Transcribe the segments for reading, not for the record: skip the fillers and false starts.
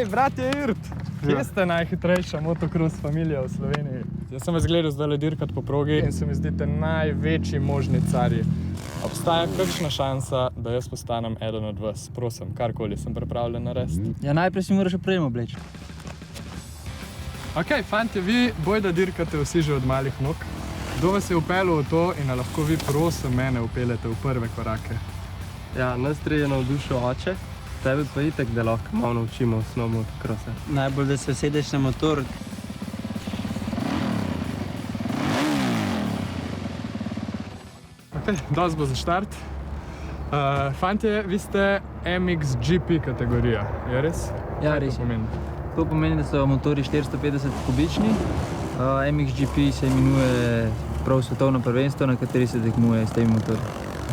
Hej, bratje Irt! Kje ste najhitrejša motocross familija v Sloveniji? Jaz sem vas gledal zdaj dirkat po progi in se mi zdite največji možni carji. Obstaja kakšna šansa, da jaz postanem eden od vas? Prosim, karkoli sem pripravljen narediti. Ja, najprej si moraš opremo obleči. Ok, fantje, vi bojda dirkate vsi že od malih nog. Kdo vas je upeljal v to in lahko vi prosim mene upeljete v prve korake? Ja, nas tri je navdušil oče, tebe pa itek, da lahko malo naučimo osnov motocrossa. Najbolj, da se usedeš na motor. Ok, dosti bo za štart. Fantje, vi ste MXGP kategorija, je res? Ja, res je. To pomeni, da so motori 450 kubični. MXGP se imenuje prav svetovno prvenstvo, na kateri se tekmuje s temi motori.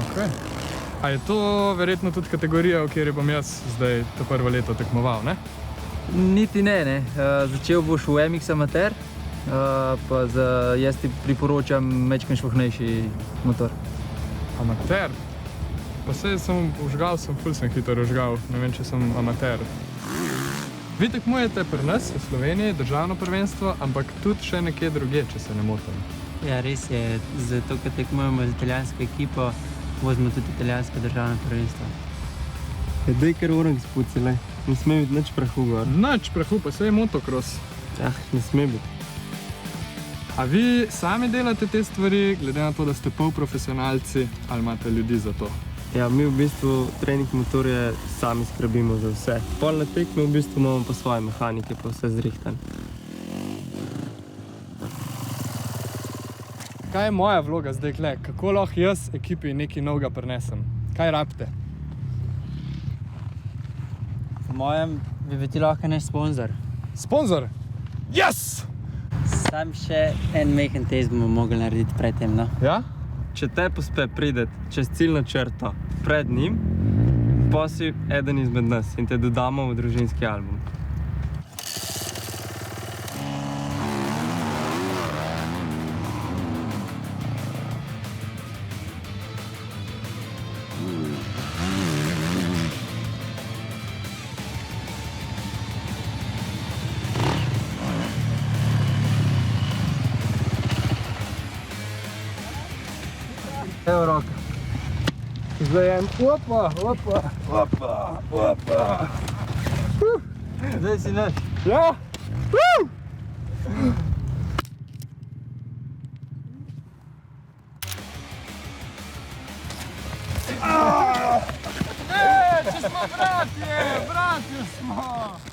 Ok. A je to verjetno tudi kategorija, v kateri bom jaz zdaj to prvo leto tekmoval, ne? Niti ne. Začel boš v MX Amater, pa jaz ti priporočam majčkeno švohnejši motor. Amater? Pa saj sem ful sem hitro užgal, ne vem, če sem amater. Vi tekmujete pri nas v Sloveniji, državno prvenstvo, ampak tudi še nekje drugje, če se ne motim. Ja, res je. Zato, ker tekmujemo z italijansko ekipo, vozimo tudi italijansko državno prvenstvo. Ja, daj kar orang spucile. Ne sme biti nič prahu gor. Nič prahu, pa saj je motocross. Ja, ne sme biti. A vi sami delate te stvari, glede na to, da ste polprofesionalci, ali imate ljudi za to? Ja, mi v bistvu trening motorje sami skrbimo za vse. Pol na tekme v bistvu imamo pa svoje mehanike, pa vse zrihtan. Kaj je moja vloga zdaj kle? Kako lahko jaz ekipi nekaj novega prinesem? Kaj rabite? Po mojem bi ti lahko naš sponzor. Sponzor? Yes! Sam še en majhen test bomo mogli narediti pred tem, no? Ja? Če te uspe priti čez ciljno črto pred njim, pa si eden izmed nas in te dodamo v družinski album. Evo roka. Zdaj en, opa. Zdaj si naš. Ja! Če smo bratje smo!